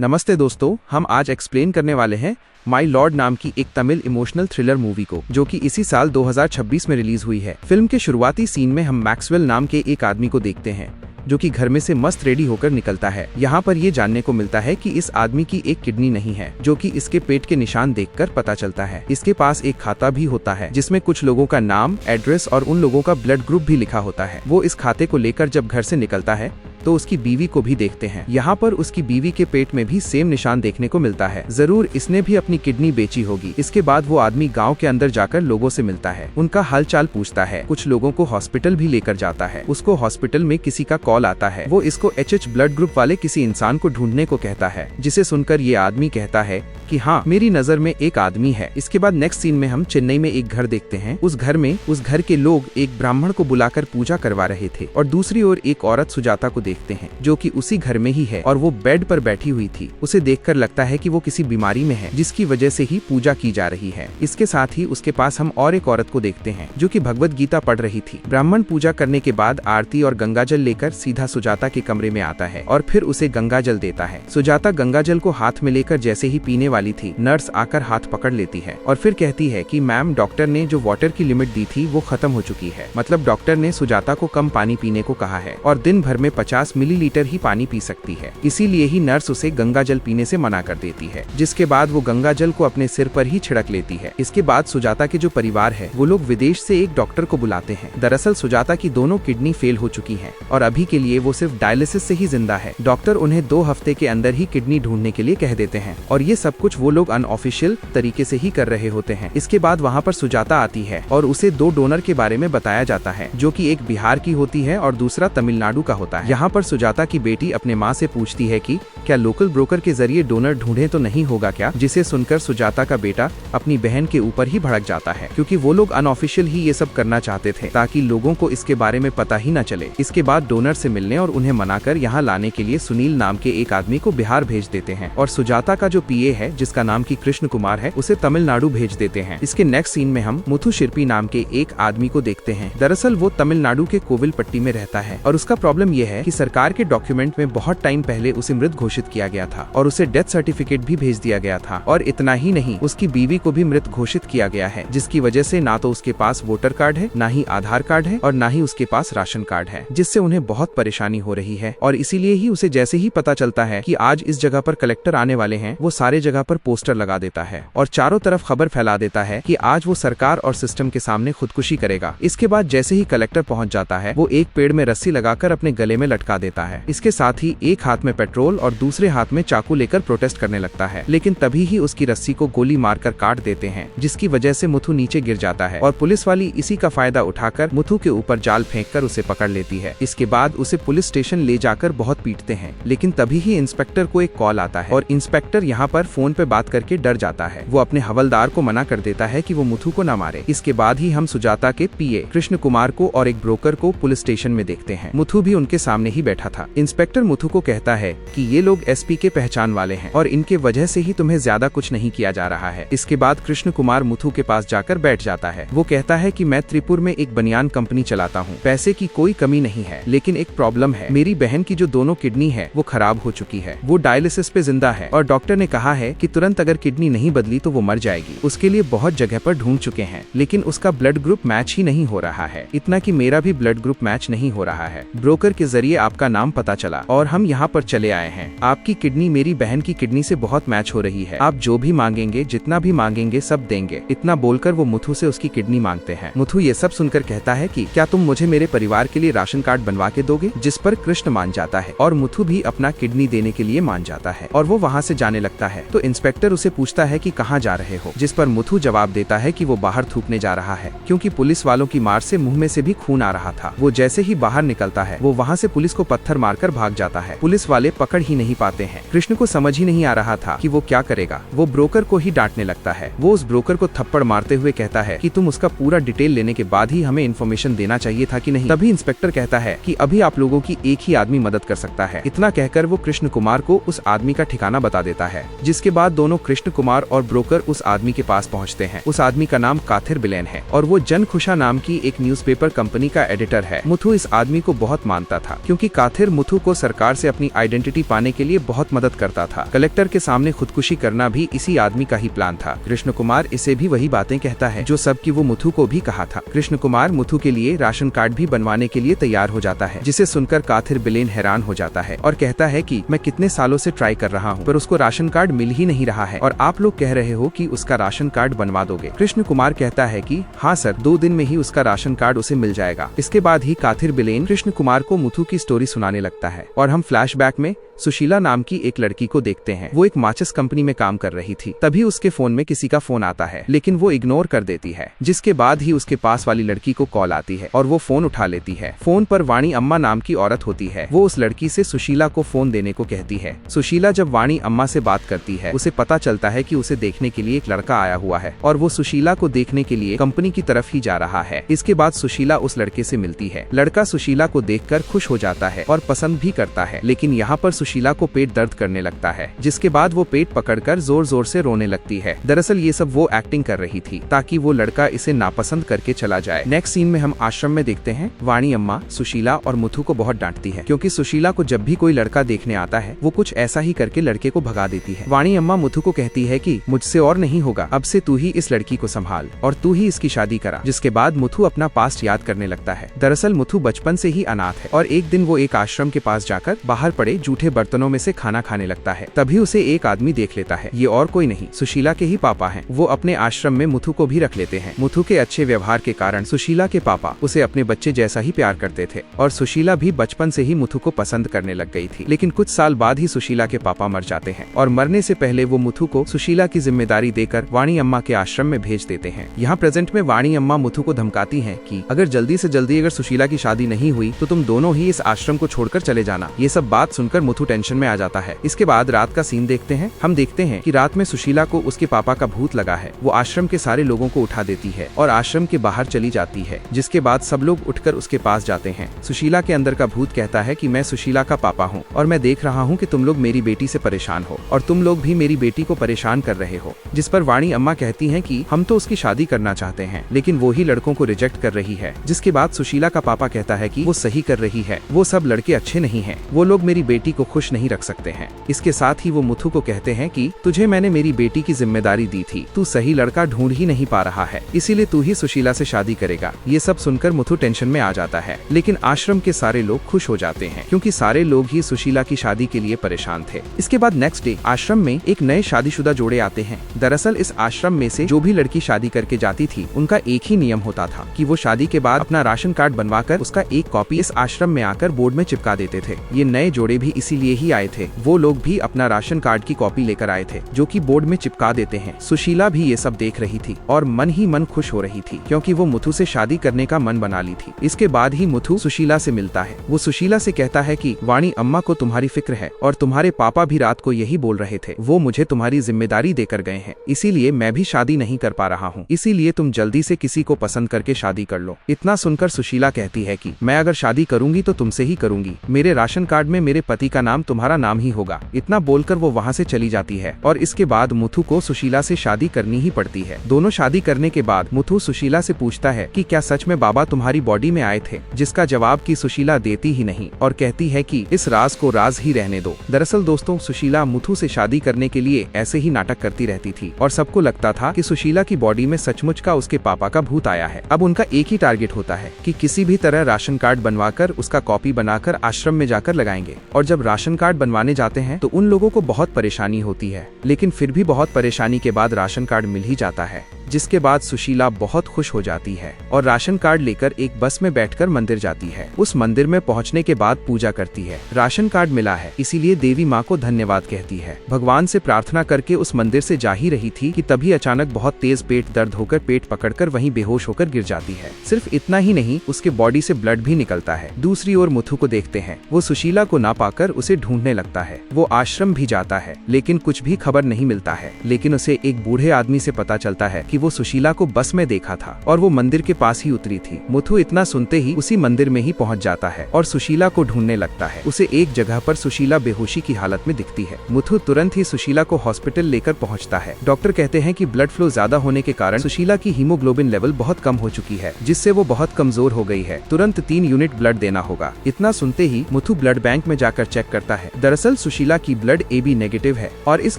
नमस्ते दोस्तों, हम आज एक्सप्लेन करने वाले हैं माई लॉर्ड नाम की एक तमिल इमोशनल थ्रिलर मूवी को, जो कि इसी साल 2026 में रिलीज हुई है। फिल्म के शुरुआती सीन में हम मैक्सवेल नाम के एक आदमी को देखते हैं जो कि घर में से मस्त रेडी होकर निकलता है। यहाँ पर ये जानने को मिलता है कि इस आदमी की एक किडनी नहीं है, जो कि इसके पेट के निशान देखकर पता चलता है। इसके पास एक खाता भी होता है जिसमें कुछ लोगों का नाम, एड्रेस और उन लोगों का ब्लड ग्रुप भी लिखा होता है। वो इस खाते को लेकर जब घर से निकलता है तो उसकी बीवी को भी देखते हैं। यहाँ पर उसकी बीवी के पेट में भी सेम निशान देखने को मिलता है। जरूर इसने भी अपनी किडनी बेची होगी। इसके बाद वो आदमी गांव के अंदर जाकर लोगों से मिलता है, उनका हालचाल पूछता है, कुछ लोगों को हॉस्पिटल भी लेकर जाता है। उसको हॉस्पिटल में किसी का कॉल आता है। वो इसको एचएच ब्लड ग्रुप वाले किसी इंसान को ढूंढने को कहता है, जिसे सुनकर ये आदमी कहता है कि हाँ, मेरी नजर में एक आदमी है। इसके बाद नेक्स्ट सीन में हम चेन्नई में एक घर देखते हैं। उस घर में उस घर के लोग एक ब्राह्मण को बुलाकर पूजा करवा रहे थे और दूसरी ओर एक औरत सुजाता को देखते हैं जो कि उसी घर में ही है और वो बेड पर बैठी हुई थी। उसे देखकर लगता है कि वो किसी बीमारी में है, जिसकी वजह से ही पूजा की जा रही है। इसके साथ ही उसके पास हम और एक औरत को देखते हैं जो कि भगवत गीता पढ़ रही थी। ब्राह्मण पूजा करने के बाद आरती और गंगाजल लेकर सीधा सुजाता के कमरे में आता है और फिर उसे गंगाजल देता है। सुजाता गंगाजल को हाथ में लेकर जैसे ही पीने वाली थी, नर्स आकर हाथ पकड़ लेती है और फिर कहती है कि मैम, डॉक्टर ने जो वाटर की लिमिट दी थी वो खत्म हो चुकी है। मतलब डॉक्टर ने सुजाता को कम पानी पीने को कहा है और दिन भर में 50 मिलीलीटर ही पानी पी सकती है। इसीलिए ही नर्स उसे गंगाजल पीने से मना कर देती है, जिसके बाद वो गंगाजल को अपने सिर पर ही छिड़क लेती है। इसके बाद सुजाता के जो परिवार है वो लोग विदेश से एक डॉक्टर को बुलाते हैं। दरअसल सुजाता की दोनों किडनी फेल हो चुकी है और अभी के लिए वो सिर्फ डायलिसिस से ही जिंदा है। डॉक्टर उन्हें 2 हफ्ते के अंदर ही किडनी ढूंढने के लिए कह देते हैं और ये सब कुछ वो लोग अनऑफिशियल तरीके से ही कर रहे होते हैं। इसके बाद वहाँ पर सुजाता आती है और उसे 2 डोनर के बारे में बताया जाता है, जो कि एक बिहार की होती है और दूसरा तमिलनाडु का होता है। यहाँ पर सुजाता की बेटी अपने माँ से पूछती है कि क्या लोकल ब्रोकर के जरिए डोनर ढूंढे तो नहीं होगा क्या, जिसे सुनकर सुजाता का बेटा अपनी बहन के ऊपर ही भड़क जाता है, क्योंकि वो लोग अनऑफिशियल ही ये सब करना चाहते थे ताकि लोगों को इसके बारे में पता ही न चले। इसके बाद डोनर से मिलने और उन्हें मनाकर यहाँ लाने के लिए सुनील नाम के एक आदमी को बिहार भेज देते हैं और सुजाता का जो पीए है, जिसका नाम की कृष्ण कुमार है, उसे तमिलनाडु भेज देते हैं। इसके नेक्स्ट सीन में हम मुथु शिरपी नाम के एक आदमी को देखते हैं। दरअसल वो तमिलनाडु के कोविलपट्टी में रहता है और उसका प्रॉब्लम ये है कि सरकार के डॉक्यूमेंट में बहुत टाइम पहले उसे मृत घोषित किया गया था और उसे डेथ सर्टिफिकेट भी भेज दिया गया था। और इतना ही नहीं, उसकी बीवी को भी मृत घोषित किया गया है, जिसकी वजह से ना तो उसके पास वोटर कार्ड है, ना ही आधार कार्ड है और ना ही उसके पास राशन कार्ड है, जिससे उन्हें बहुत परेशानी हो रही है। और इसीलिए ही उसे जैसे ही पता चलता है कि आज इस जगह पर कलेक्टर आने वाले हैं, वो सारे जगह पर पोस्टर लगा देता है और चारों तरफ खबर फैला देता है कि आज वो सरकार और सिस्टम के सामने खुदकुशी करेगा। इसके बाद जैसे ही कलेक्टर पहुंच जाता है, वो एक पेड़ में रस्सी लगाकर अपने गले में लटका देता है। इसके साथ ही एक हाथ में पेट्रोल और दूसरे हाथ में चाकू लेकर प्रोटेस्ट करने लगता है, लेकिन तभी ही उसकी रस्सी को गोली मारकर काट देते हैं, जिसकी वजह से मुथु नीचे गिर जाता है और पुलिस वाली इसी का फायदा उठाकर मुथु के ऊपर जाल फेंककर उसे पकड़ लेती है। इसके बाद उसे पुलिस स्टेशन ले जाकर बहुत पीटते हैं, लेकिन तभी ही इंस्पेक्टर को एक कॉल आता है और इंस्पेक्टर यहाँ पर फोन पे बात करके डर जाता है। वो अपने हवलदार को मना कर देता है कि वो मुथु को न मारे। इसके बाद ही हम सुजाता के पीए कृष्ण कुमार को और एक ब्रोकर को पुलिस स्टेशन में देखते हैं। मुथु भी उनके सामने ही बैठा था। इंस्पेक्टर मुथु को कहता है कि ये लोग एसपी के पहचान वाले हैं और इनके वजह से ही तुम्हें ज्यादा कुछ नहीं किया जा रहा है। इसके बाद कृष्ण कुमार मुथु के पास जाकर बैठ जाता है। वो कहता है कि मैं त्रिपुर में एक बनियान कंपनी चलाता हूँ, पैसे की कोई कमी नहीं है, लेकिन एक प्रॉब्लम है। मेरी बहन की जो दोनों किडनी है वो खराब हो चुकी है। वो डायलिसिस पे जिंदा है और डॉक्टर ने कहा है कि तुरंत अगर किडनी नहीं बदली तो वो मर जाएगी। उसके लिए बहुत जगह पर ढूंढ चुके हैं, लेकिन उसका ब्लड ग्रुप मैच ही नहीं हो रहा है। इतना कि मेरा भी ब्लड ग्रुप मैच नहीं हो रहा है। ब्रोकर के जरिए आपका नाम पता चला और हम यहाँ पर चले आए हैं। आपकी किडनी मेरी बहन की किडनी से बहुत मैच हो रही है। आप जो भी मांगेंगे, जितना भी मांगेंगे, सब देंगे। इतना बोलकर वो मुथु से उसकी किडनी मांगते हैं। मुथु ये सब सुनकर कहता है कि क्या तुम मुझे मेरे परिवार के लिए राशन कार्ड बनवा के दोगे, जिस पर कृष्ण मान जाता है और मुथु भी अपना किडनी देने के लिए मान जाता है और वो वहाँ से जाने लगता है। तो इंस्पेक्टर उसे पूछता है कि कहाँ जा रहे हो, जिस पर मुथु जवाब देता है कि वो बाहर थूकने जा रहा है, क्योंकि पुलिस वालों की मार से मुंह में से भी खून आ रहा था। वो जैसे ही बाहर निकलता है, वो वहाँ से पुलिस को पत्थर मारकर भाग जाता है। पुलिस वाले पकड़ ही नहीं पाते हैं। कृष्ण को समझ ही नहीं आ रहा था कि वो क्या करेगा। वो ब्रोकर को ही डांटने लगता है। वो उस ब्रोकर को थप्पड़ मारते हुए कहता है कि तुम उसका पूरा डिटेल लेने के बाद ही हमें इन्फॉर्मेशन देना चाहिए था कि नहीं। तभी इंस्पेक्टर कहता है कि अभी आप लोगों की एक ही आदमी मदद कर सकता है। इतना कहकर वो कृष्ण कुमार को उस आदमी का ठिकाना बता देता है, जिसके बाद दोनों कृष्ण कुमार और ब्रोकर उस आदमी के पास पहुंचते हैं। उस आदमी का नाम काथिर बिलेन है और वो जन खुशा नाम की एक न्यूज़पेपर कंपनी का एडिटर है। मुथु इस आदमी को बहुत मानता था, क्योंकि क्योंकि काथिर मुथु को सरकार से अपनी आइडेंटिटी पाने के लिए बहुत मदद करता था। कलेक्टर के सामने खुदकुशी करना भी इसी आदमी का ही प्लान था। कृष्ण कुमार इसे भी वही बातें कहता है जो सब की वो मुथु को भी कहा था। कृष्ण कुमार मुथु के लिए राशन कार्ड भी बनवाने के लिए तैयार हो जाता है, जिसे सुनकर काथिर बिलेन हैरान हो जाता है और कहता है कि मैं कितने सालों से ट्राई कर रहा हूँ, पर उसको राशन कार्ड मिल ही नहीं रहा है और आप लोग कह रहे हो कि उसका राशन कार्ड बनवा दोगे। कृष्ण कुमार कहता है कि हाँ सर, 2 दिन में ही उसका राशन कार्ड उसे मिल जाएगा। इसके बाद ही काथिर बिलेन कृष्ण कुमार को मुथु की स्टोरी सुनाने लगता है और हम फ्लैशबैक में सुशीला नाम की एक लड़की को देखते हैं। वो एक माचिस कंपनी में काम कर रही थी। तभी उसके फोन में किसी का फोन आता है, लेकिन वो इग्नोर कर देती है। जिसके बाद ही उसके पास वाली लड़की को कॉल आती है और वो फोन उठा लेती है। फोन पर वाणी अम्मा नाम की औरत होती है। वो उस लड़की से सुशीला को फोन देने को कहती है। सुशीला जब वाणी अम्मा से बात करती है, उसे पता चलता है कि उसे देखने के लिए एक लड़का आया हुआ है और वो सुशीला को देखने के लिए कंपनी की तरफ ही जा रहा है। इसके बाद सुशीला उस लड़के से मिलती है। लड़का सुशीला को देखकर खुश हो जाता है और पसंद भी करता है, लेकिन यहाँ पर सुशीला को पेट दर्द करने लगता है, जिसके बाद वो पेट पकड़कर जोर जोर से रोने लगती है। दरअसल ये सब वो एक्टिंग कर रही थी ताकि वो लड़का इसे नापसंद करके चला जाए। नेक्स्ट सीन में हम आश्रम में देखते हैं वाणी अम्मा सुशीला और मुथु को बहुत डांटती है, क्योंकि सुशीला को जब भी कोई लड़का देखने आता है वो कुछ ऐसा ही करके लड़के को भगा देती है। वाणी अम्मा मुथु को कहती है कि मुझसे और नहीं होगा, अब से तू ही इस लड़की को संभाल और तू ही इसकी शादी करा। जिसके बाद मुथु अपना पास्ट याद करने लगता है। दरअसल मुथु बचपन से ही अनाथ है और एक दिन वो एक आश्रम के पास जाकर बाहर पड़े जूठे बर्तनों में से खाना खाने लगता है। तभी उसे एक आदमी देख लेता है। ये और कोई नहीं, सुशीला के ही पापा हैं। वो अपने आश्रम में मुथु को भी रख लेते हैं। मुथु के अच्छे व्यवहार के कारण सुशीला के पापा उसे अपने बच्चे जैसा ही प्यार करते थे और सुशीला भी बचपन से ही मुथु को पसंद करने लग गई थी। लेकिन कुछ साल बाद ही सुशीला के पापा मर जाते हैं और मरने से पहले वो मुथु को सुशीला की जिम्मेदारी देकर वाणी अम्मा के आश्रम में भेज देते हैं। यहाँ प्रेजेंट में वाणी अम्मा मुथु को धमकाती हैं कि अगर जल्दी से जल्दी अगर सुशीला की शादी नहीं हुई तो तुम दोनों ही इस आश्रम को छोड़कर चले जाना। ये सब बात सुनकर मुथु टेंशन में आ जाता है। इसके बाद रात का सीन देखते हैं। हम देखते हैं कि रात में सुशीला को उसके पापा का भूत लगा है। वो आश्रम के सारे लोगों को उठा देती है और आश्रम के बाहर चली जाती है, जिसके बाद सब लोग उठकर उसके पास जाते हैं। सुशीला के अंदर का भूत कहता है कि मैं सुशीला का पापा हूँ और मैं देख रहा हूँ कि तुम लोग मेरी बेटी से परेशान हो और तुम लोग भी मेरी बेटी को परेशान कर रहे हो। जिस पर वाणी अम्मा कहती हैं कि हम तो उसकी शादी करना चाहते हैं, लेकिन वो ही लड़कों को रिजेक्ट कर रही है। जिसके बाद सुशीला का पापा कहता है कि वो सही कर रही है, वो सब लड़के अच्छे नहीं हैं, वो लोग मेरी बेटी को खुश नहीं रख सकते हैं। इसके साथ ही वो मुथु को कहते हैं कि तुझे मैंने मेरी बेटी की जिम्मेदारी दी थी, तू सही लड़का ढूंढ ही नहीं पा रहा है, इसीलिए तू ही सुशीला से शादी करेगा। ये सब सुनकर मुथु टेंशन में आ जाता है, लेकिन आश्रम के सारे लोग खुश हो जाते हैं क्योंकि सारे लोग ही सुशीला की शादी के लिए परेशान थे। इसके बाद नेक्स्ट डे आश्रम में एक नए शादीशुदा जोड़े आते हैं। दरअसल इस आश्रम में से जो भी लड़की शादी करके जाती थी उनका एक ही नियम होता था कि वो शादी के बाद अपना राशन कार्ड बनवाकर उसका एक कॉपी इस आश्रम में आकर बोर्ड में चिपका देते थे। ये नए जोड़े भी इसीलिए ही आए थे। वो लोग भी अपना राशन कार्ड की कॉपी लेकर आए थे जो कि बोर्ड में चिपका देते हैं। सुशीला भी ये सब देख रही थी और मन ही मन खुश हो रही थी क्योंकि वो मुथु से शादी करने का मन बना ली थी। इसके बाद ही मुथु सुशीला से मिलता है। वो सुशीला से कहता है कि वाणी अम्मा को तुम्हारी फिक्र है और तुम्हारे पापा भी रात को यही बोल रहे थे, वो मुझे तुम्हारी जिम्मेदारी देकर गए हैं, इसीलिए मैं भी शादी नहीं कर पा रहा हूँ, इसीलिए तुम जल्दी से किसी को पसंद करके शादी कर लो। इतना सुनकर सुशीला कहती है कि मैं अगर शादी करूंगी तो तुमसे ही करूंगी, मेरे राशन कार्ड में मेरे पति का नाम तुम्हारा नाम ही होगा। इतना बोलकर वो वहाँ से चली जाती है और इसके बाद मुथु को सुशीला से शादी करनी ही पड़ती है। दोनों शादी करने के बाद मुथु सुशीला से पूछता है कि क्या सच में बाबा तुम्हारी बॉडी में आए थे, जिसका जवाब की सुशीला देती ही नहीं और कहती है कि इस राज को राज ही रहने दो। दरअसल दोस्तों सुशीला मुथु से शादी करने के लिए ऐसे ही नाटक करती रहती थी और सबको लगता था कि सुशीला की बॉडी में सचमुच का उसके पापा का भूत आया है। अब उनका एक ही टारगेट होता है कि किसी भी तरह राशन कार्ड बनवाकर उसका कॉपी बनाकर आश्रम में जाकर लगाएंगे। और जब राशन कार्ड बनवाने जाते हैं तो उन लोगों को बहुत परेशानी होती है, लेकिन फिर भी बहुत परेशानी के बाद राशन कार्ड मिल ही जाता है। जिसके बाद सुशीला बहुत खुश हो जाती है और राशन कार्ड लेकर एक बस में बैठकर मंदिर जाती है। उस मंदिर में पहुंचने के बाद पूजा करती है। राशन कार्ड मिला है इसीलिए देवी माँ को धन्यवाद कहती है। भगवान से प्रार्थना करके उस मंदिर से जा ही रही थी कि तभी अचानक बहुत तेज पेट दर्द होकर पेट पकड़कर वहीं बेहोश होकर गिर जाती है। सिर्फ इतना ही नहीं, उसके बॉडी से ब्लड भी निकलता है। दूसरी ओर मुथु को देखते हैं। वो सुशीला को ना पाकर उसे ढूंढने लगता है। वो आश्रम भी जाता है लेकिन कुछ भी खबर नहीं मिलता है। लेकिन उसे एक बूढ़े आदमी से पता चलता है कि वो सुशीला को बस में देखा था और वो मंदिर के पास ही उतरी थी। मुथु इतना सुनते ही उसी मंदिर में ही पहुंच जाता है और सुशीला को ढूंढने लगता है। उसे एक जगह पर सुशीला बेहोशी की हालत में दिखती है। मुथु तुरंत ही सुशीला को हॉस्पिटल लेकर पहुंचता है। डॉक्टर कहते हैं कि ब्लड फ्लो ज्यादा होने के कारण सुशीला की हीमोग्लोबिन लेवल बहुत कम हो चुकी है, जिससे वो बहुत कमजोर हो गई है। तुरंत 3 यूनिट ब्लड देना होगा। इतना सुनते ही मुथु ब्लड बैंक में जाकर चेक करता है। दरअसल सुशीला की ब्लड AB नेगेटिव है और इस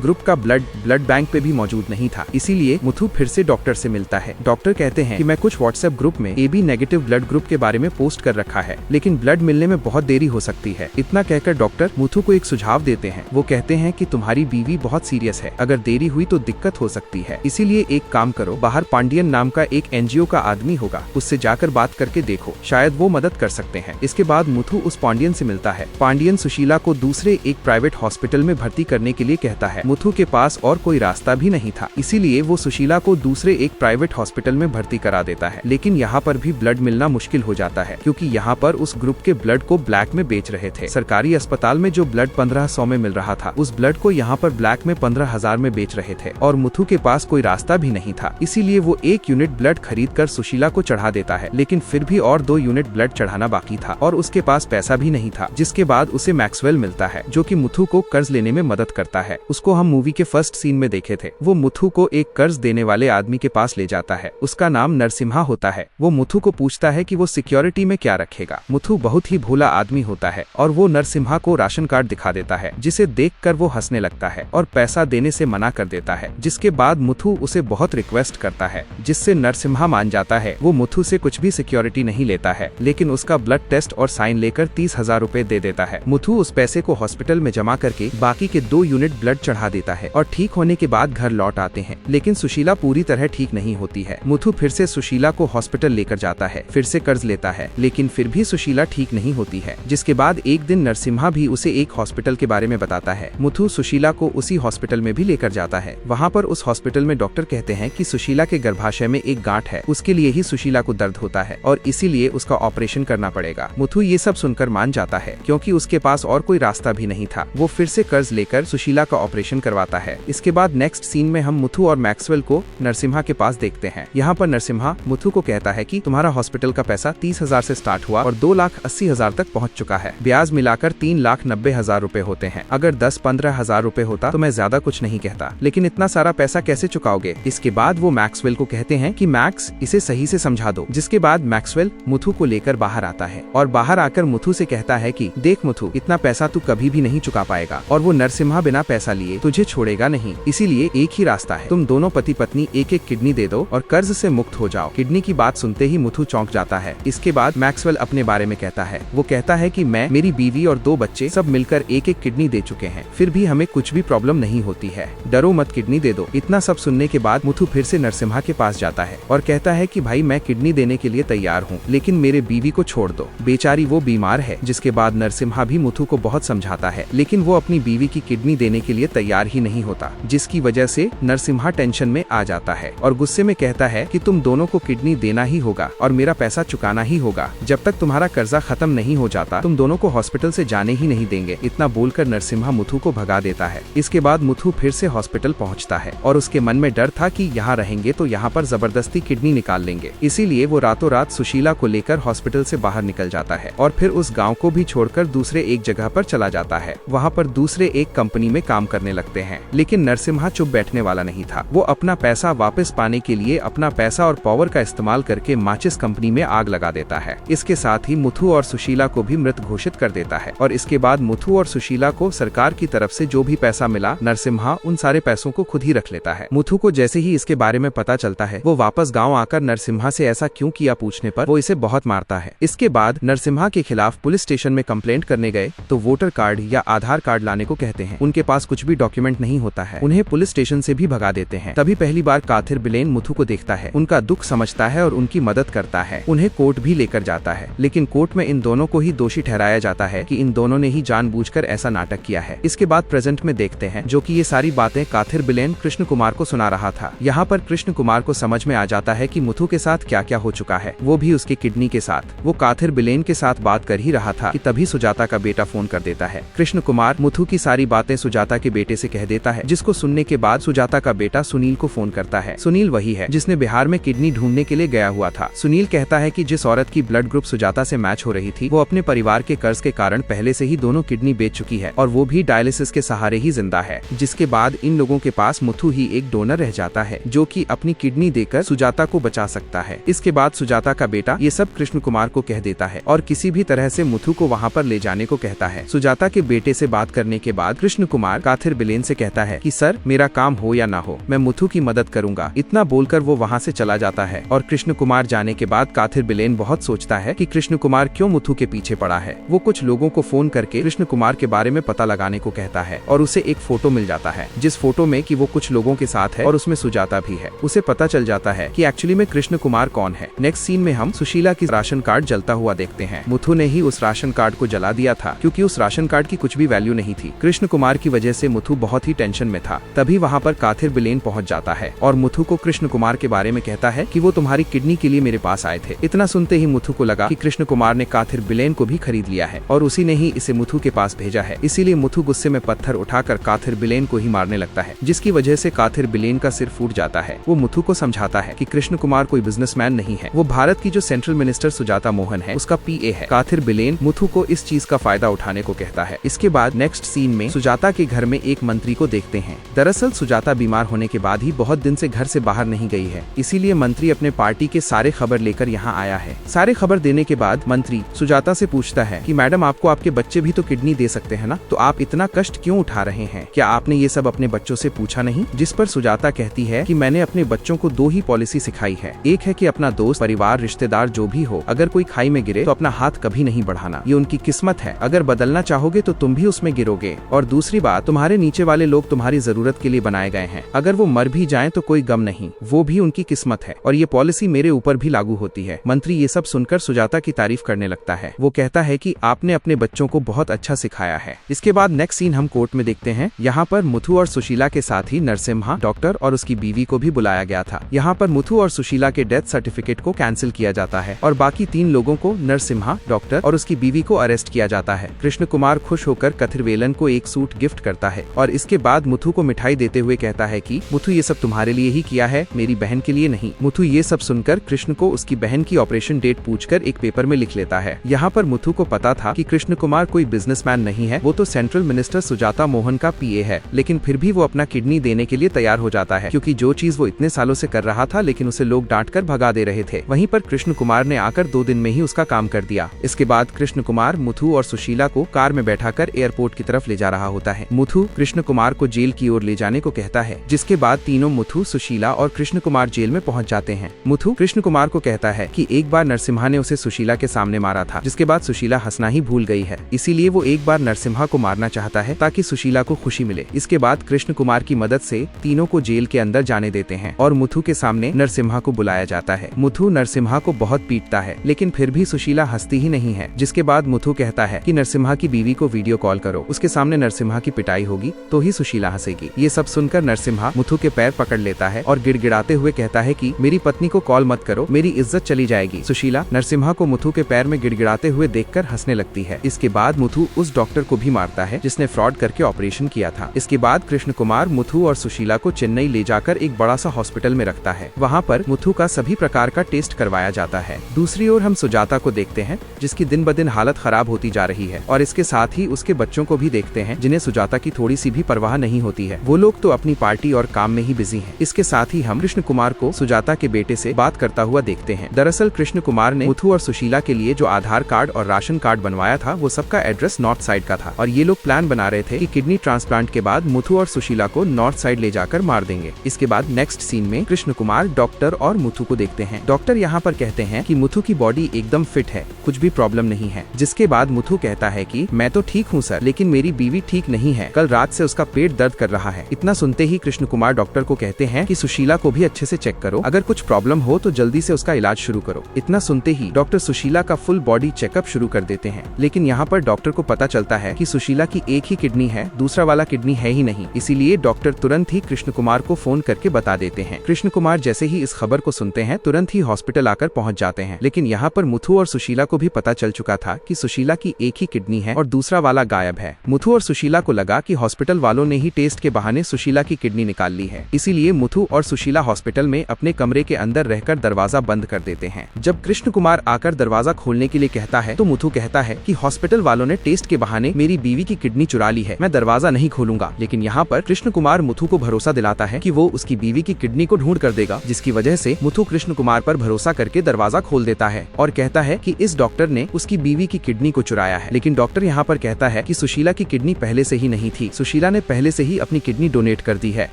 ग्रुप का ब्लड बैंक पे भी मौजूद नहीं था। इसीलिए मुथु फिर से डॉक्टर से मिलता है। डॉक्टर कहते हैं कि मैं कुछ व्हाट्सएप ग्रुप में AB नेगेटिव ब्लड ग्रुप के बारे में पोस्ट कर रखा है, लेकिन ब्लड मिलने में बहुत देरी हो सकती है। इतना कहकर डॉक्टर मुथु को एक सुझाव देते हैं। वो कहते हैं कि तुम्हारी बीवी बहुत सीरियस है, अगर देरी हुई तो दिक्कत हो सकती है। इसीलिए एक काम करो, बाहर पांडियन नाम का एक NGO का आदमी होगा, उससे जाकर बात करके देखो, शायद वो मदद कर सकते हैं। इसके बाद मुथु उस पांडियन से मिलता है। पांडियन सुशीला को दूसरे एक प्राइवेट हॉस्पिटल में भर्ती करने के लिए कहता है। मुथु के पास और कोई रास्ता भी नहीं था, इसीलिए वो सुशीला को दूसरे एक प्राइवेट हॉस्पिटल में भर्ती करा देता है। लेकिन यहाँ पर भी ब्लड मिलना मुश्किल हो जाता है, क्योंकि यहाँ पर उस ग्रुप के ब्लड को ब्लैक में बेच रहे थे। सरकारी अस्पताल में जो ब्लड 1500 में मिल रहा था, उस ब्लड को यहाँ पर ब्लैक में 15,000 में बेच रहे थे और मुथु के पास कोई रास्ता भी नहीं था। इसीलिए वो 1 यूनिट ब्लड खरीद कर सुशीला को चढ़ा देता है, लेकिन फिर भी और 2 यूनिट ब्लड चढ़ाना बाकी था और उसके पास पैसा भी नहीं था। जिसके बाद उसे मैक्सवेल मिलता है, जो कि मुथु को कर्ज लेने में मदद करता है। उसको हम मूवी के फर्स्ट सीन में देखे थे। वो मुथु को एक कर्ज देने वाले आदमी के पास ले जाता है। उसका नाम नरसिम्हा होता है। वो मुथु को पूछता है कि वो सिक्योरिटी में क्या रखेगा। मुथु बहुत ही भोला आदमी होता है और वो नरसिम्हा को राशन कार्ड दिखा देता है, जिसे देखकर वो हंसने लगता है और पैसा देने से मना कर देता है। जिसके बाद मुथु उसे बहुत रिक्वेस्ट करता है, जिससे नरसिम्हा मान जाता है। वो मुथु से कुछ भी सिक्योरिटी नहीं लेता है, लेकिन उसका ब्लड टेस्ट और साइन लेकर 30,000 रुपए दे देता है। मुथु उस पैसे को हॉस्पिटल में जमा करके बाकी के 2 यूनिट ब्लड चढ़ा देता है और ठीक होने के बाद घर लौट आते हैं। लेकिन सुशीला पूरी तरह ठीक नहीं होती है। मुथु फिर से सुशीला को हॉस्पिटल लेकर जाता है, फिर से कर्ज लेता है, लेकिन फिर भी सुशीला ठीक नहीं होती है। जिसके बाद एक दिन नरसिम्हा भी उसे एक हॉस्पिटल के बारे में बताता है। मुथु सुशीला को उसी हॉस्पिटल में भी लेकर जाता है। वहाँ पर उस हॉस्पिटल में डॉक्टर कहते हैं कि सुशीला के गर्भाशय में एक गांठ है, उसके लिए ही सुशीला को दर्द होता है और इसीलिए उसका ऑपरेशन करना पड़ेगा। मुथु ये सब सुनकर मान जाता है, क्योंकि उसके पास और कोई रास्ता भी नहीं था। वो फिर से कर्ज लेकर सुशीला का ऑपरेशन करवाता है। इसके बाद नेक्स्ट सीन में हम मुथु और मैक्सवेल को नरसिम्हा के पास देखते हैं। यहाँ पर नरसिम्हा मुथु को कहता है कि तुम्हारा हॉस्पिटल का पैसा 30,000 से स्टार्ट हुआ और 2,80,000 तक पहुँच चुका है। ब्याज मिलाकर 3,90,000 रुपए होते हैं। अगर 10-15,000 रुपए होता तो मैं ज्यादा कुछ नहीं कहता, लेकिन इतना सारा पैसा कैसे चुकाओगे। इसके बाद वो मैक्सवेल को कहते हैं कि मैक्स, इसे सही से समझा दो। जिसके बाद मैक्सवेल मुथु को लेकर बाहर आता है और बाहर आकर मुथु से कहता है कि देख मुथु, इतना पैसा तू कभी भी नहीं चुका पाएगा और वो नरसिम्हा बिना पैसा लिए तुझे छोड़ेगा नहीं। इसीलिए एक ही रास्ता है, तुम दोनों पति पत्नी एक एक किडनी दे दो और कर्ज से मुक्त हो जाओ। किडनी की बात सुनते ही मुथु चौंक जाता है। इसके बाद मैक्सवेल अपने बारे में कहता है। वो कहता है कि मैं, मेरी बीवी और 2 बच्चे सब मिलकर एक एक किडनी दे चुके हैं, फिर भी हमें कुछ भी प्रॉब्लम नहीं होती है। डरो मत, किडनी दे दो। इतना सब सुनने के बाद मुथु फिर से नरसिम्हा के पास जाता है और कहता है कि भाई, मैं किडनी देने के लिए तैयार हूँ, लेकिन मेरे बीवी को छोड़ दो, बेचारी वो बीमार है। जिसके बाद नरसिम्हा भी मुथु को बहुत समझाता है, लेकिन वो अपनी बीवी की किडनी देने के लिए तैयार ही नहीं होता। जिसकी वजह से नरसिम्हा टेंशन में आ जाता है और गुस्से में कहता है कि तुम दोनों को किडनी देना ही होगा और मेरा पैसा चुकाना ही होगा। जब तक तुम्हारा कर्जा खत्म नहीं हो जाता, तुम दोनों को हॉस्पिटल से जाने ही नहीं देंगे। इतना बोलकर नरसिम्हा मुथु को भगा देता है। इसके बाद मुथु फिर से हॉस्पिटल पहुंचता है और उसके मन में डर था कि यहाँ रहेंगे तो यहाँ पर जबरदस्ती किडनी निकाल लेंगे। इसीलिए वो रातों रात सुशीला को लेकर हॉस्पिटल से बाहर निकल जाता है और फिर उस गाँव को भी छोड़कर दूसरे एक जगह पर चला जाता है। वहाँ पर दूसरे एक कंपनी में काम करने लगते हैं। लेकिन नरसिम्हा चुप बैठने वाला नहीं था। वो अपना पैसा वापस पाने के लिए अपना पैसा और पावर का इस्तेमाल करके माचिस कंपनी में आग लगा देता है। इसके साथ ही मुथु और सुशीला को भी मृत घोषित कर देता है और इसके बाद मुथु और सुशीला को सरकार की तरफ से जो भी पैसा मिला, नरसिम्हा उन सारे पैसों को खुद ही रख लेता है। मुथु को जैसे ही इसके बारे में पता चलता है, वो वापस गाँव आकर नरसिम्हा से ऐसा क्यों किया पूछने पर वो इसे बहुत मारता है। इसके बाद नरसिम्हा के खिलाफ पुलिस स्टेशन में कंप्लेंट करने गए तो वोटर कार्ड या आधार कार्ड लाने को कहते हैं। उनके पास कुछ भी डॉक्यूमेंट नहीं होता है। उन्हें पुलिस स्टेशन से भी भगा देते हैं। तभी पहली बार काथिर बिलेन मुथु को देखता है, उनका दुख समझता है और उनकी मदद करता है। उन्हें कोर्ट भी लेकर जाता है, लेकिन कोर्ट में इन दोनों को ही दोषी ठहराया जाता है कि इन दोनों ने ही जानबूझकर ऐसा नाटक किया है। इसके बाद प्रेजेंट में देखते हैं, जो कि ये सारी बातें काथिर बिलेन कृष्ण कुमार को सुना रहा था। यहाँ पर कृष्ण कुमार को समझ में आ जाता है कि मुथु के साथ क्या क्या हो चुका है, वो भी उसके किडनी के साथ। वो काथिर बिलेन के साथ बात कर ही रहा था कि तभी सुजाता का बेटा फोन कर देता है। कृष्ण कुमार मुथु की सारी बातें सुजाता के बेटे से कह देता है, जिसको सुनने के बाद सुजाता का बेटा सुनील को फोन करता है है। सुनील वही है जिसने बिहार में किडनी ढूंढने के लिए गया हुआ था। सुनील कहता है कि जिस औरत की ब्लड ग्रुप सुजाता से मैच हो रही थी वो अपने परिवार के कर्ज के कारण पहले से ही दोनों किडनी बेच चुकी है और वो भी डायलिसिस के सहारे ही जिंदा है। जिसके बाद इन लोगों के पास मुथु ही एक डोनर रह जाता है जो कि अपनी किडनी देकर सुजाता को बचा सकता है। इसके बाद सुजाता का बेटा ये सब कृष्ण कुमार को कह देता है और किसी भी तरह से मुथु को वहाँ पर ले जाने को कहता है। सुजाता के बेटे से बात करने के बाद कृष्ण कुमार काथिर बिलेन से कहता है कि सर मेरा काम हो या ना हो मैं मुथु की मदद करूंगा। इतना बोलकर वो वहाँ से चला जाता है और कृष्ण कुमार जाने के बाद काथिर बिलेन बहुत सोचता है कि कृष्ण कुमार क्यों मुथु के पीछे पड़ा है। वो कुछ लोगों को फोन करके कृष्ण कुमार के बारे में पता लगाने को कहता है और उसे एक फोटो मिल जाता है जिस फोटो में कि वो कुछ लोगों के साथ है और उसमें सुजाता भी है। उसे पता चल जाता है कि एक्चुअली में कृष्ण कुमार कौन है। नेक्स्ट सीन में हम सुशीला की राशन कार्ड जलता हुआ देखते हैं। मुथु ने ही उस राशन कार्ड को जला दिया था क्योंकि उस राशन कार्ड की कुछ भी वैल्यू नहीं थी। कृष्ण कुमार की वजह से मुथु बहुत ही टेंशन में था। तभी वहाँ पर काथिर बिलेन पहुँच जाता है और मुथु को कृष्ण कुमार के बारे में कहता है कि वो तुम्हारी किडनी के लिए मेरे पास आए थे। इतना सुनते ही मुथु को लगा कि कृष्ण कुमार ने काथिर बिलेन को भी खरीद लिया है और उसी ने ही इसे मुथु के पास भेजा है। इसीलिए मुथु गुस्से में पत्थर उठाकर काथिर बिलेन को ही मारने लगता है जिसकी वजह से काथिर बिलेन का सिर फूट जाता है। वो मुथु को समझाता है कि कृष्ण कुमार कोई बिजनेसमैन नहीं है, वो भारत की जो सेंट्रल मिनिस्टर सुजाता मोहन है उसका पीए है। काथिर बिलेन मुथु को इस चीज का फायदा उठाने को कहता है। इसके बाद नेक्स्ट सीन में सुजाता के घर में एक मंत्री को देखते हैं। दरअसल सुजाता बीमार होने के बाद ही बहुत दिन से घर से बाहर नहीं गई है, इसीलिए मंत्री अपने पार्टी के सारे खबर लेकर यहाँ आया है। सारे खबर देने के बाद मंत्री सुजाता से पूछता है कि मैडम आपको आपके बच्चे भी तो किडनी दे सकते हैं ना, तो आप इतना कष्ट क्यों उठा रहे हैं? क्या आपने ये सब अपने बच्चों से पूछा नहीं? जिस पर सुजाता कहती है कि मैंने अपने बच्चों को 2 ही पॉलिसी सिखाई है। एक है कि अपना दोस्त परिवार रिश्तेदार जो भी हो अगर कोई खाई में गिरे तो अपना हाथ कभी नहीं बढ़ाना, ये उनकी किस्मत है, अगर बदलना चाहोगे तो तुम भी उसमें गिरोगे। और दूसरी बात, तुम्हारे नीचे वाले लोग तुम्हारी जरूरत के लिए बनाए गए हैं, अगर वो मर भी जाएं तो कोई गम नहीं, वो भी उनकी किस्मत है और ये पॉलिसी मेरे ऊपर भी लागू होती है। मंत्री ये सब सुनकर सुजाता की तारीफ करने लगता है। वो कहता है कि आपने अपने बच्चों को बहुत अच्छा सिखाया है। इसके बाद नेक्स्ट सीन हम कोर्ट में देखते हैं। यहाँ पर मुथु और सुशीला के साथ ही नरसिम्हा डॉक्टर और उसकी बीवी को भी बुलाया गया था। यहाँ पर मुथु और सुशीला के डेथ सर्टिफिकेट को कैंसिल किया जाता है और बाकी 3 लोगों को नरसिम्हा डॉक्टर और उसकी बीवी को अरेस्ट किया जाता है। कृष्ण कुमार खुश होकर कथिरवेलन को एक सूट गिफ्ट करता है और इसके बाद मुथु को मिठाई देते हुए कहता है कि मुथु ये सब तुम्हारे लिए ही किया है, मेरी बहन के लिए नहीं। मुथु ये सब सुनकर कृष्ण को उसकी बहन की ऑपरेशन डेट पूछकर एक पेपर में लिख लेता है। यहाँ पर मुथु को पता था कि कृष्ण कुमार कोई बिजनेसमैन नहीं है, वो तो सेंट्रल मिनिस्टर सुजाता मोहन का पीए है, लेकिन फिर भी वो अपना किडनी देने के लिए तैयार हो जाता है क्योंकि जो चीज वो इतने सालों से कर रहा था लेकिन उसे लोग डांट कर भगा दे रहे थे, वहीं पर कृष्ण कुमार ने आकर 2 दिन में ही उसका काम कर दिया। इसके बाद कृष्ण कुमार मुथु और सुशीला को कार में बैठाकर एयरपोर्ट की तरफ ले जा रहा होता है। मुथु कृष्ण कुमार को जेल की ओर ले जाने को कहता है, जिसके बाद तीनों मुथु, सुशीला और कृष्ण कुमार जेल में पहुंच जाते हैं। मुथु कृष्ण कुमार को कहता है कि एक बार नरसिम्हा ने उसे सुशीला के सामने मारा था, जिसके बाद सुशीला हंसना ही भूल गई है, इसीलिए वो एक बार नरसिम्हा को मारना चाहता है ताकि सुशीला को खुशी मिले। इसके बाद कृष्ण कुमार की मदद से तीनों को जेल के अंदर जाने देते हैं और मुथु के सामने नरसिम्हा को बुलाया जाता है। मुथु नरसिम्हा को बहुत पीटता है लेकिन फिर भी सुशीला हंसती ही नहीं है, जिसके बाद मुथु कहता है कि नरसिम्हा की बीवी को वीडियो कॉल करो, उसके सामने नरसिम्हा की पिटाई होगी तो ही सुशीला हंसेगी। ये सब सुनकर नरसिम्हा मुथु के पैर पकड़ लेता है और गिड़गिड़ाते हुए कहता है कि मेरी पत्नी को कॉल मत करो, मेरी इज्जत चली जाएगी। सुशीला नरसिम्हा को मुथु के पैर में गिड़गिड़ाते हुए देखकर हंसने लगती है। इसके बाद मुथु उस डॉक्टर को भी मारता है जिसने फ्रॉड करके ऑपरेशन किया था। इसके बाद कृष्ण कुमार मुथु और सुशीला को चेन्नई ले जाकर एक बड़ा सा हॉस्पिटल में रखता है। वहाँ पर मुथु का सभी प्रकार का टेस्ट करवाया जाता है। दूसरी ओर हम सुजाता को देखते हैं जिसकी दिन ब दिन हालत खराब होती जा रही है और इसके साथ ही उसके बच्चों को भी देखते हैं जिन्हें सुजाता की थोड़ी सी भी परवाह नहीं होती है। वो लोग तो अपनी पार्टी और काम में ही बिजी हैं। इसके साथ ही हम कृष्ण कुमार को सुजाता के बेटे से बात करता हुआ देखते हैं। दरअसल कृष्ण कुमार ने मुथु और सुशीला के लिए जो आधार कार्ड और राशन कार्ड बनवाया था वो सबका एड्रेस नॉर्थ साइड का था और ये लोग प्लान बना रहे थे कि किडनी ट्रांसप्लांट के बाद मुथु और सुशीला को नॉर्थ साइड ले जाकर मार देंगे। इसके बाद नेक्स्ट सीन में कृष्ण कुमार डॉक्टर और मुथु को देखते हैं। डॉक्टर यहाँ पर कहते हैं कि मुथु की बॉडी एकदम फिट है, कुछ भी प्रॉब्लम नहीं है। जिसके बाद मुथु कहता है कि मैं तो ठीक हूँ सर, लेकिन मेरी बीवी ठीक नहीं है, कल रात से उसका पेट दर्द कर रहा है। इतना सुनते ही कृष्ण कुमार डॉक्टर को कहते हैं कि सुशीला को भी अच्छे से चेक करो, अगर कुछ प्रॉब्लम हो तो जल्दी से उसका इलाज शुरू करो। इतना सुनते ही डॉक्टर सुशीला का फुल बॉडी चेकअप शुरू कर देते हैं, लेकिन यहाँ पर डॉक्टर को पता चलता है कि सुशीला की एक ही किडनी है, दूसरा वाला किडनी है ही नहीं। इसीलिए डॉक्टर तुरंत ही कृष्ण कुमार को फोन करके बता देते हैं। कृष्ण कुमार जैसे ही इस खबर को सुनते हैं तुरंत ही हॉस्पिटल आकर पहुंच जाते हैं, लेकिन यहाँ पर मुथु और सुशीला को भी पता चल चुका था कि सुशीला की एक ही किडनी है और दूसरा वाला गायब है। मुथु और सुशीला को लगा कि हॉस्पिटल वालों ने ही टेस्ट के बहाने सुशीला की किडनी निकाल ली है, इसीलिए मुथु और सुशीला हॉस्पिटल में अपने कमरे के अंदर रहकर दरवाजा बंद कर देते हैं। जब कृष्ण कुमार आकर दरवाजा खोलने के लिए कहता है तो मुथु कहता है कि हॉस्पिटल वालों ने टेस्ट के बहाने मेरी बीवी की किडनी चुरा ली है, मैं दरवाजा नहीं खोलूंगा। लेकिन यहाँ पर कृष्ण कुमार मुथु को भरोसा दिलाता है कि वो उसकी बीवी की किडनी को ढूंढ कर देगा, जिसकी वजह से मुथु कृष्ण कुमार पर भरोसा करके दरवाजा खोल देता है और कहता है कि इस डॉक्टर ने उसकी बीवी की किडनी को चुराया है। लेकिन डॉक्टर यहाँ पर कहता है कि सुशीला की किडनी पहले से ही नहीं थी, सुशीला ने पहले से ही अपनी किडनी डोनेट कर दी है।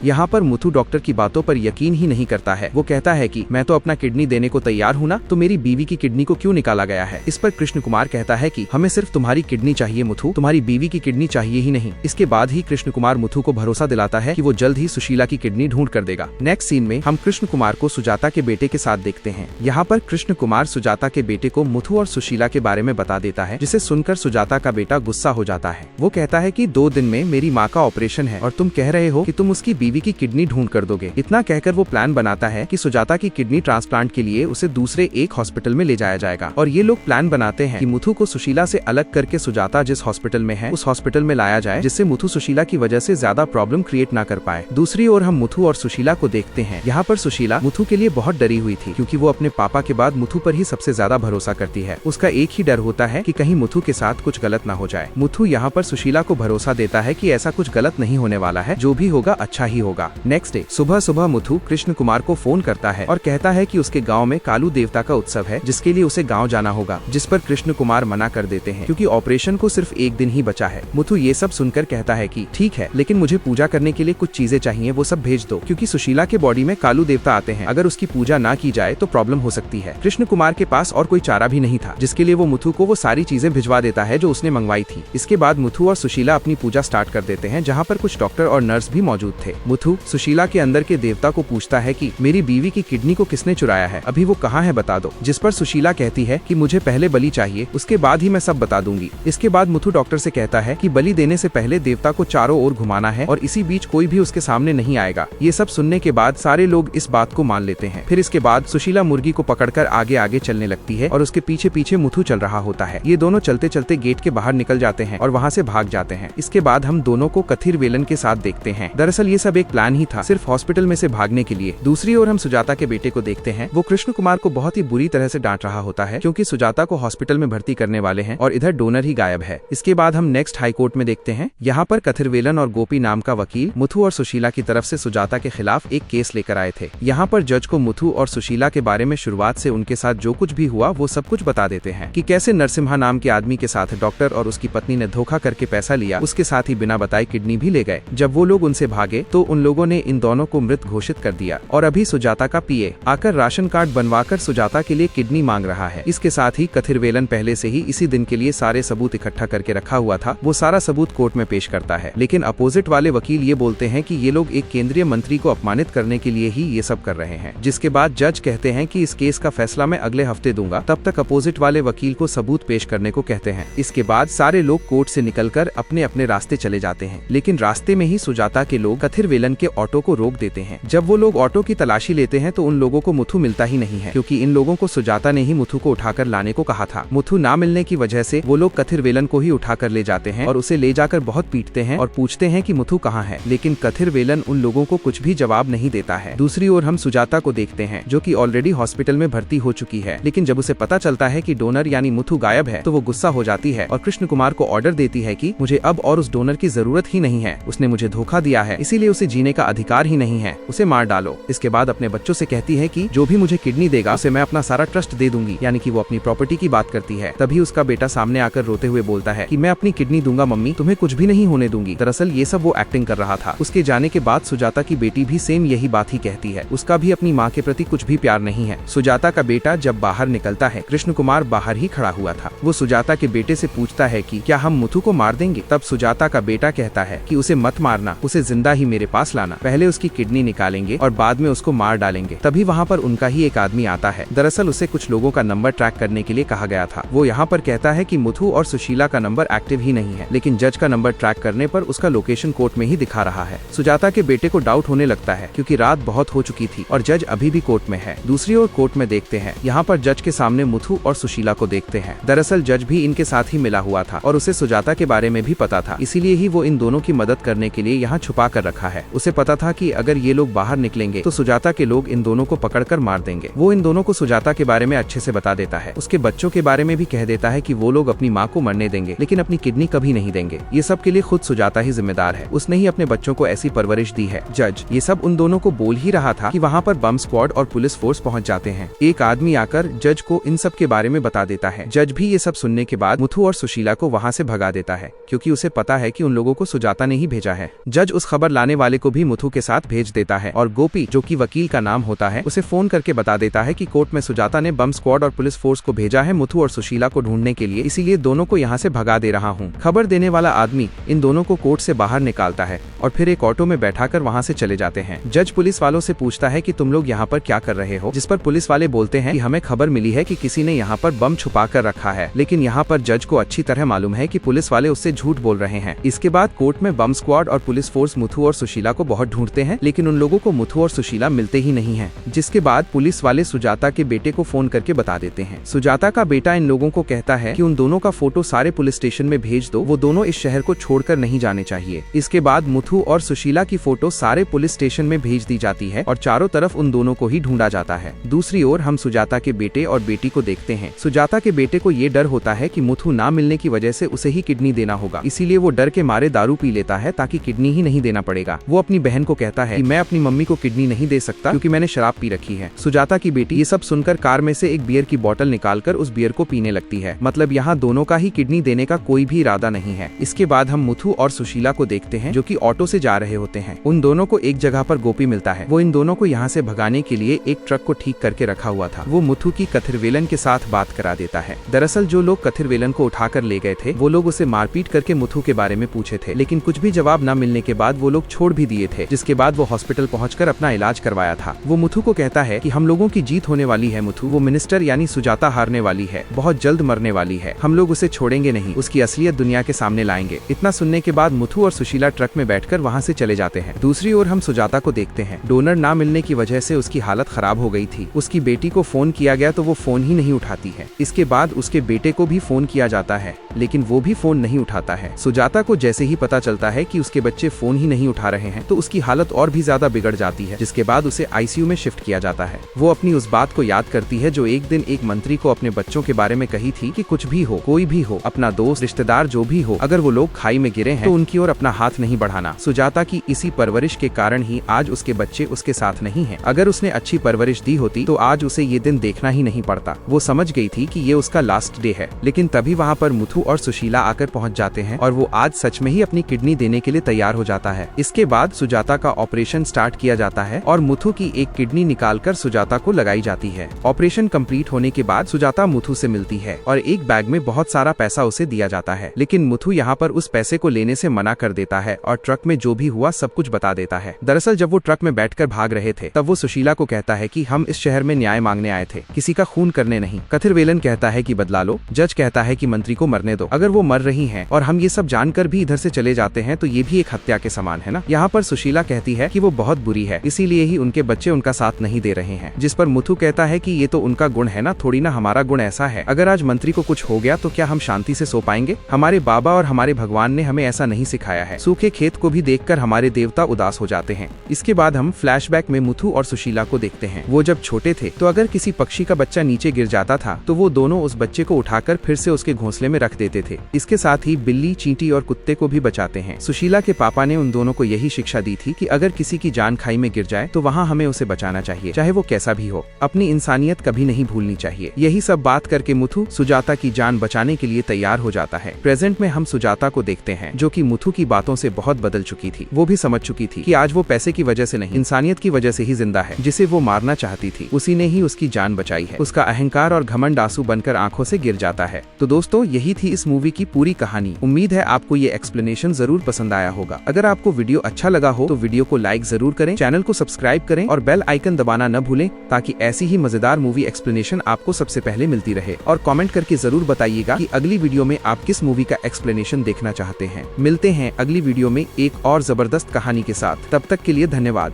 यहाँ पर मुथु डॉक्टर की बातों पर यकीन ही नहीं करता है। वो कहता है कि मैं तो अपना किडनी देने को तैयार हूँ ना, तो मेरी बीवी की किडनी को क्यों निकाला गया है। इस पर कृष्ण कुमार कहता है कि हमें सिर्फ तुम्हारी किडनी चाहिए मुथु, तुम्हारी बीवी की किडनी चाहिए ही नहीं। इसके बाद ही कृष्ण कुमार मुथु को भरोसा दिलाता है कि वो जल्द ही सुशीला की किडनी ढूंढ कर देगा। नेक्स्ट सीन में हम कृष्ण कुमार को सुजाता के बेटे के साथ देखते हैं। यहाँ पर कृष्ण कुमार सुजाता के बेटे को मुथु और सुशीला के बारे में बता देता है, जिसे सुनकर सुजाता का बेटा गुस्सा हो जाता है। वो कहता है कि 2 दिन में मेरी माँ का ऑपरेशन है और तुम कह रहे हो कि तुम उसकी बीवी की किडनी ढूंढ कर दोगे। इतना कहकर वो प्लान बनाता है कि सुजाता की किडनी ट्रांसप्लांट के लिए उसे दूसरे एक हॉस्पिटल में ले जाया जाएगा और ये लोग प्लान बनाते हैं कि मुथु को सुशीला से अलग करके सुजाता जिस हॉस्पिटल में है उस हॉस्पिटल में लाया जाए, जिससे मुथु सुशीला की वजह से ज्यादा प्रॉब्लम क्रिएट ना कर पाए। दूसरी ओर हम मुथु और सुशीला को देखते हैं। यहाँ पर सुशीला मुथु के लिए बहुत डरी हुई थी, क्योंकि वो अपने पापा के बाद मुथु पर ही सबसे ज्यादा भरोसा करती है। उसका एक ही डर होता है कि कहीं मुथु के साथ कुछ गलत ना हो जाए। मुथु यहाँ पर सुशीला को भरोसा देता है कि ऐसा कुछ गलत नहीं होने वाला है, जो भी होगा अच्छा ही होगा। नेक्स्ट डे सुबह सुबह मुथु कृष्ण कुमार को फोन करता है और कहता है कि उसके गाँव में कालू देवता का उत्सव है, जिसके लिए उसे गाँव जाना होगा, जिस पर कृष्ण कुमार मना कर देते हैं क्योंकि ऑपरेशन को सिर्फ 1 दिन ही बचा है। मुथु ये सब सुनकर कहता है कि ठीक है, लेकिन मुझे पूजा करने के लिए कुछ चीजें चाहिए, वो सब भेज दो, क्योंकि सुशीला के बॉडी में कालू देवता आते हैं, अगर उसकी पूजा ना की जाए तो प्रॉब्लम हो सकती है। कृष्ण कुमार के पास और कोई चारा भी नहीं था, जिसके लिए वो मुथु को वो सारी चीजें भिजवा देता है जो उसने मंगवाई थी। इसके बाद मुथु और सुशीला अपनी पूजा स्टार्ट कर देते हैं, जहाँ पर कुछ डॉक्टर और नर्स भी मौजूद थे। मुथु सुशीला के अंदर के देवता को पूछता है कि मेरी बीवी की किडनी को किसने चुराया है, अभी वो कहाँ है बता दो। जिस पर सुशीला कहती है कि मुझे पहले बलि चाहिए, उसके बाद ही मैं सब बता दूंगी। इसके बाद मुथु डॉक्टर से कहता है कि बलि देने से पहले देवता को चारों ओर घुमाना है और इसी बीच कोई भी उसके सामने नहीं आएगा। ये सब सुनने के बाद सारे लोग इस बात को मान लेते हैं। फिर इसके बाद सुशीला मुर्गी को पकड़कर आगे आगे चलने लगती है और उसके पीछे पीछे मुथु चल रहा होता है। ये दोनों चलते चलते गेट के बाहर निकल जाते हैं और वहाँ से भाग जाते हैं। इसके बाद हम दोनों को कथिरवेलन के साथ देखते हैं। दरअसल ये सब एक प्लान ही था, सिर्फ हॉस्पिटल में से भागने के लिए। दूसरी ओर हम सुजाता के बेटे को देखते हैं। वो कृष्ण कुमार को बहुत ही बुरी तरह से डांट रहा होता है, क्योंकि सुजाता को हॉस्पिटल में भर्ती करने वाले हैं और इधर डोनर ही गायब है। इसके बाद हम नेक्स्ट हाई कोर्ट में देखते हैं। यहाँ पर कथिरवेलन और गोपी नाम का वकील मुथु और सुशीला की तरफ से सुजाता के खिलाफ एक केस लेकर आए थे। यहाँ पर जज को मुथु और सुशीला के बारे में शुरुआत से उनके साथ जो कुछ भी हुआ वो सब कुछ बता देते हैं, कि कैसे नरसिम्हा नाम के आदमी के साथ डॉक्टर और उसकी पत्नी ने धोखा करके पैसा लिया, उसके साथ ही बिना बताए किडनी भी ले गए। जब वो लोग उनसे भागे तो उन लोगों ने इन दोनों को मृत घोषित कर दिया और अभी सुजाता का पीए आकर राशन कार्ड बनवाकर सुजाता के लिए किडनी मांग रहा है। इसके साथ ही कथिरवेलन पहले से ही इसी दिन के लिए सारे सबूत इकट्ठा करके रखा हुआ था, वो सारा सबूत कोर्ट में पेश करता है। लेकिन अपोजिट वाले वकील ये बोलते हैं कि ये लोग एक केंद्रीय मंत्री को अपमानित करने के लिए ही ये सब कर रहे हैं। जिसके बाद जज कहते हैं कि इस केस का फैसला मैं अगले हफ्ते दूंगा, तब तक अपोजिट वाले वकील को सबूत पेश करने को कहते हैं। इसके बाद सारे लोग कोर्ट से निकलकर अपने अपने रास्ते चले जाते हैं। लेकिन रास्ते में ही सुजाता के लोग कथिरवेलन के ऑटो को रोक देते हैं। जब वो लोग ऑटो की तलाशी लेते हैं तो उन लोगों को मुथु मिलता ही नहीं है, क्योंकि इन लोगों को सुजाता ने ही मुथु को उठाकर लाने को कहा था। मुथु ना मिलने की वजह से वो लोग कथिरवेलन को ही उठाकर ले जाते हैं और उसे ले जाकर बहुत पीटते हैं और पूछते हैं कि मुथु कहाँ है, लेकिन कथिरवेलन उन लोगों को कुछ भी जवाब नहीं देता है। दूसरी ओर हम सुजाता को देखते हैं, जो कि ऑलरेडी हॉस्पिटल में भर्ती हो चुकी है। लेकिन जब उसे पता चलता है कि डोनर यानी मुथु गायब है तो वो गुस्सा हो जाती है और कृष्ण कुमार को ऑर्डर देती है कि मुझे अब और उस डोनर की जरूरत ही नहीं है, उसने मुझे धोखा दिया है, इसीलिए उसे जीने का अधिकार ही नहीं है, उसे मार डालो। इसके बाद अपने बच्चों से कहती है कि जो भी मुझे किडनी देगा उसे मैं अपना सारा ट्रस्ट दे दूंगी, यानी कि वो अपनी प्रॉपर्टी की बात करती है। तभी उसका बेटा सामने आकर रोते हुए बोलता है कि मैं अपनी किडनी दूंगा मम्मी, तुम्हें कुछ भी नहीं होने दूंगी। दरअसल ये सब वो एक्टिंग कर रहा था। उसके जाने के बाद सुजाता की बेटी भी सेम यही बात ही कहती है, उसका भी अपनी माँ के प्रति कुछ भी प्यार नहीं है। सुजाता का बेटा जब बाहर निकलता है, कृष्ण कुमार बाहर ही खड़ा हुआ था। वो सुजाता के बेटे से पूछता है कि क्या हम मुथु को मार देंगे? तब सुजाता का बेटा कहता है कि उसे मत मारना, उसे जिंदा ही मेरे पास लाना, पहले उसकी किडनी निकालेंगे और बाद में उसको मार डालेंगे। तभी वहाँ पर उनका ही एक आदमी आता है। दरअसल उसे कुछ लोगों का नंबर ट्रैक करने के लिए कहा गया था। वो यहाँ पर कहता है कि मुथु और सुशीला का नंबर एक्टिव ही नहीं है, लेकिन जज का नंबर ट्रैक करने पर उसका लोकेशन कोर्ट में ही दिखा रहा है। सुजाता के बेटे को डाउट होने लगता है, क्योंकि रात बहुत हो चुकी थी और जज अभी भी कोर्ट में है। दूसरी ओर कोर्ट में देखते हैं, यहाँ पर जज के सामने मुथु और सुशीला को देखते हैं। दरअसल जज भी इनके साथ ही मिला हुआ था और उसे सुजाता के बारे में भी पता था, इसीलिए ही वो इन दोनों की मदद करने के लिए यहाँ छुपा कर रखा है। उसे पता था कि अगर ये लोग बाहर निकलेंगे तो सुजाता के लोग इन दोनों को पकड़कर मार देंगे। वो इन दोनों को सुजाता के बारे में अच्छे से बता देता है। उसके बच्चों के बारे में भी कह देता है कि वो लोग अपनी माँ को मरने देंगे लेकिन अपनी किडनी कभी नहीं देंगे। ये सब के लिए खुद सुजाता ही जिम्मेदार है, उसने ही अपने बच्चों को ऐसी परवरिश दी है। जज ये सब उन दोनों को बोल ही रहा था कि वहाँ पर बम स्क्वाड और पुलिस फोर्स पहुँच जाते हैं। एक आदमी आकर जज को इन सब के बारे में बता देता है। जज भी ये सब सुनने के बाद मुथु और सुशीला को वहाँ से भगा देता है क्योंकि उसे पता है कि उन लोगों को सुजाता ने ही भेजा है। जज उस खबर लाने वाले को भी मुथु के साथ भेज देता है और गोपी, जो कि वकील का नाम होता है, उसे फोन करके बता देता है कि कोर्ट में सुजाता ने बम स्क्वाड और पुलिस फोर्स को भेजा है मुथु और सुशीला को ढूंढने के लिए, इसीलिए दोनों को यहाँ से भगा दे रहा हूँ। खबर देने वाला आदमी इन दोनों को कोर्ट से बाहर निकालता है और फिर एक ऑटो में बैठाकर वहाँ से चले जाते हैं। जज पुलिस वालों से पूछता है कि तुम लोग यहाँ पर क्या कर रहे हो, जिस पर पुलिस वाले बोलते हैं कि हमें खबर मिली है कि किसी ने यहाँ पर बम छुपा कर रखा है, लेकिन यहाँ पर जज को अच्छी तरह मालूम है कि पुलिस वाले उससे झूठ बोल रहे हैं। इसके बाद कोर्ट में बम स्क्वाड और पुलिस फोर्स मुथु और सुशीला को बहुत ढूंढते हैं लेकिन उन लोगों को मुथु और सुशीला मिलते ही नहीं है। जिसके बाद पुलिस वाले सुजाता के बेटे को फोन करके बता देते हैं। सुजाता का बेटा इन लोगों को कहता है कि उन दोनों का फोटो सारे पुलिस स्टेशन में भेज दो, वो दोनों इस शहर को छोड़कर नहीं जाने चाहिए। इसके बाद मुथु और सुशीला की फोटो सारे पुलिस स्टेशन में भेज दी जाती है और चारों तरफ उन दोनों को ही ढूंढा जाता है। दूसरी ओर हम सुजाता के बेटे और बेटी को देखते हैं। सुजाता के बेटे को ये डर होता है कि मुथु ना मिलने की वजह से उसे ही किडनी देना होगा, इसीलिए वो डर के मारे दारू पी लेता है ताकि किडनी ही नहीं देना पड़ेगा। वो अपनी बहन को कहता है कि मैं अपनी मम्मी को किडनी नहीं दे सकता क्योंकि मैंने शराब पी रखी है। सुजाता की बेटी ये सब सुनकर कार में से एक बियर की बोतल निकालकर उस बियर को पीने लगती है। मतलब यहाँ दोनों का ही किडनी देने का कोई भी इरादा नहीं है। इसके बाद हम मुथु और सुशीला को देखते हैं जो कि ऑटो से जा रहे होते हैं। उन दोनों को एक जगह पर गोपी मिलता है। वो इन दोनों को यहाँ से भगाने के लिए एक ट्रक को ठीक करके रखा हुआ था। वो मुथु की कथिरवेलन के साथ बात करा देता है। दरअसल जो लोग कथिरवेलन को उठाकर ले गए थे वो लोग उसे मारपीट करके मुथु के बारे में पूछे थे, लेकिन कुछ भी जवाब न मिलने के बाद वो लोग छोड़ भी दिए थे। जिसके बाद वो हॉस्पिटल पहुंचकर अपना इलाज करवाया था। वो मुथु को कहता है कि हम लोगों की जीत होने वाली है मुथु, वो मिनिस्टर यानी सुजाता हारने वाली है, बहुत जल्द मरने वाली है, हम लोग उसे छोड़ेंगे नहीं, उसकी असलियत दुनिया के सामने लाएंगे। इतना सुनने के बाद मुथु और सुशीला ट्रक में बैठकर वहाँ से चले जाते हैं। दूसरी ओर हम सुजाता को देखते हैं। डोनर ना मिलने की वजह से उसकी हालत खराब हो गई थी। उसकी बेटी को फोन किया गया तो वो फोन ही नहीं उठाती है। इसके बाद उसके बेटे को भी फोन किया जाता है लेकिन वो भी फोन नहीं उठाता है। सुजाता को जैसे ही पता चलता है कि उसके बच्चे फोन ही नहीं उठा रहे हैं तो उसकी हालत और भी ज्यादा बिगड़ जाती है, जिसके बाद उसे आईसीयू में शिफ्ट किया जाता है। वो अपनी उस बात को याद करती है जो एक दिन एक मंत्री को अपने बच्चों के बारे में कही थी कि कुछ भी हो, कोई भी हो, अपना दोस्त रिश्तेदार जो भी हो, अगर वो लोग खाई में गिरे हैं तो उनकी ओर अपना हाथ नहीं बढ़ाना। सुजाता की इसी परवरिश के कारण ही आज उसके बच्चे उसके साथ नहीं हैं। अगर उसने अच्छी परवरिश दी होती तो आज उसे ये दिन देखना ही नहीं पड़ता। वो समझ गई थी कि ये उसका लास्ट डे है, लेकिन तभी वहाँ पर मुथु और सुशीला आकर पहुँच जाते हैं और वो आज सच में ही अपनी किडनी देने के लिए तैयार हो जाता है। इसके बाद सुजाता का ऑपरेशन स्टार्ट किया जाता है और मुथु की एक किडनी निकालकर सुजाता को लगाई जाती है। ऑपरेशन कंप्लीट होने के बाद सुजाता मुथु से मिलती है और एक बैग में बहुत सारा पैसा उसे दिया जाता है, लेकिन मुथु यहाँ पर उस पैसे को लेने से मना कर देता है और ट्रक में जो भी हुआ सब कुछ बता देता है। दरअसल जब वो ट्रक में बैठकर भाग रहे थे तब वो सुशीला को कहता है कि हम इस शहर में न्याय मांगने आए थे, किसी का खून करने नहीं। कथिरवेलन कहता है कि बदला लो। जज कहता है कि मंत्री को मरने दो, अगर वो मर रही हैं और हम ये सब जानकर भी इधर से चले जाते हैं तो ये भी एक हत्या के समान है ना। यहाँ पर सुशीला कहती है कि वो बहुत बुरी है, इसीलिए ही उनके बच्चे उनका साथ नहीं दे रहे हैं। जिस पर मुथु कहता है कि ये तो उनका गुण है ना, थोड़ी ना हमारा गुण ऐसा है। अगर आज मंत्री को कुछ हो गया तो क्या हम शांति से सो पाएंगे? हमारे बाबा और हमारे भगवान ने हमें ऐसा नहीं सिखाया है। सूखे खेत को भी देखकर हमारे देवता उदास हो जाते हैं। इसके बाद हम फ्लैशबैक में मुथु और सुशीला को देखते हैं। वो जब छोटे थे तो अगर किसी पक्षी का बच्चा नीचे गिर जाता था तो वो दोनों उस बच्चे को उठाकर फिर से उसके घोंसले में रख देते थे। इसके साथ ही बिल्ली, चींटी और कुत्ते को भी बचाते हैं। सुशीला के पापा ने उन दोनों को यही शिक्षा दी थी कि अगर किसी की जान खाई में गिर जाए तो वहाँ हमें उसे बचाना चाहिए, चाहे वो कैसा भी हो। अपनी इंसानियत कभी नहीं भूलनी चाहिए। यही सब बात करके मुथु सुजाता की जान बचाने के लिए तैयार हो जाता है। प्रेजेंट में हम सुजाता को देखते हैं जो कि मुथु की बातों से बहुत बदल चुकी थी। वो भी समझ चुकी थी कि आज वो पैसे की वजह से नहीं, इंसानियत की वजह से ही जिंदा है। जिसे वो मारना चाहती थी उसी ने ही उसकी जान बचाई है। उसका अहंकार और घमंड आंसू बनकर आंखों से गिर जाता है। तो दोस्तों यही थी इस मूवी की पूरी कहानी। उम्मीद है आपको ये एक्सप्लेनेशन जरूर पसंद आया होगा। अगर आपको वीडियो अच्छा लगा हो तो वीडियो को लाइक जरूर करें, चैनल को सब्सक्राइब करें और बेल आइकन दबाना न भूलें ताकि ऐसी ही मजेदार मूवी एक्सप्लेनेशन आपको सबसे पहले मिलती रहे। और कमेंट करके जरूर बताइएगा कि अगली वीडियो में आप किस मूवी का एक्सप्लेनेशन देखना चाहते हैं। मिलते हैं अगली वीडियो में एक और जबरदस्त कहानी के साथ। तब तक के लिए धन्यवाद।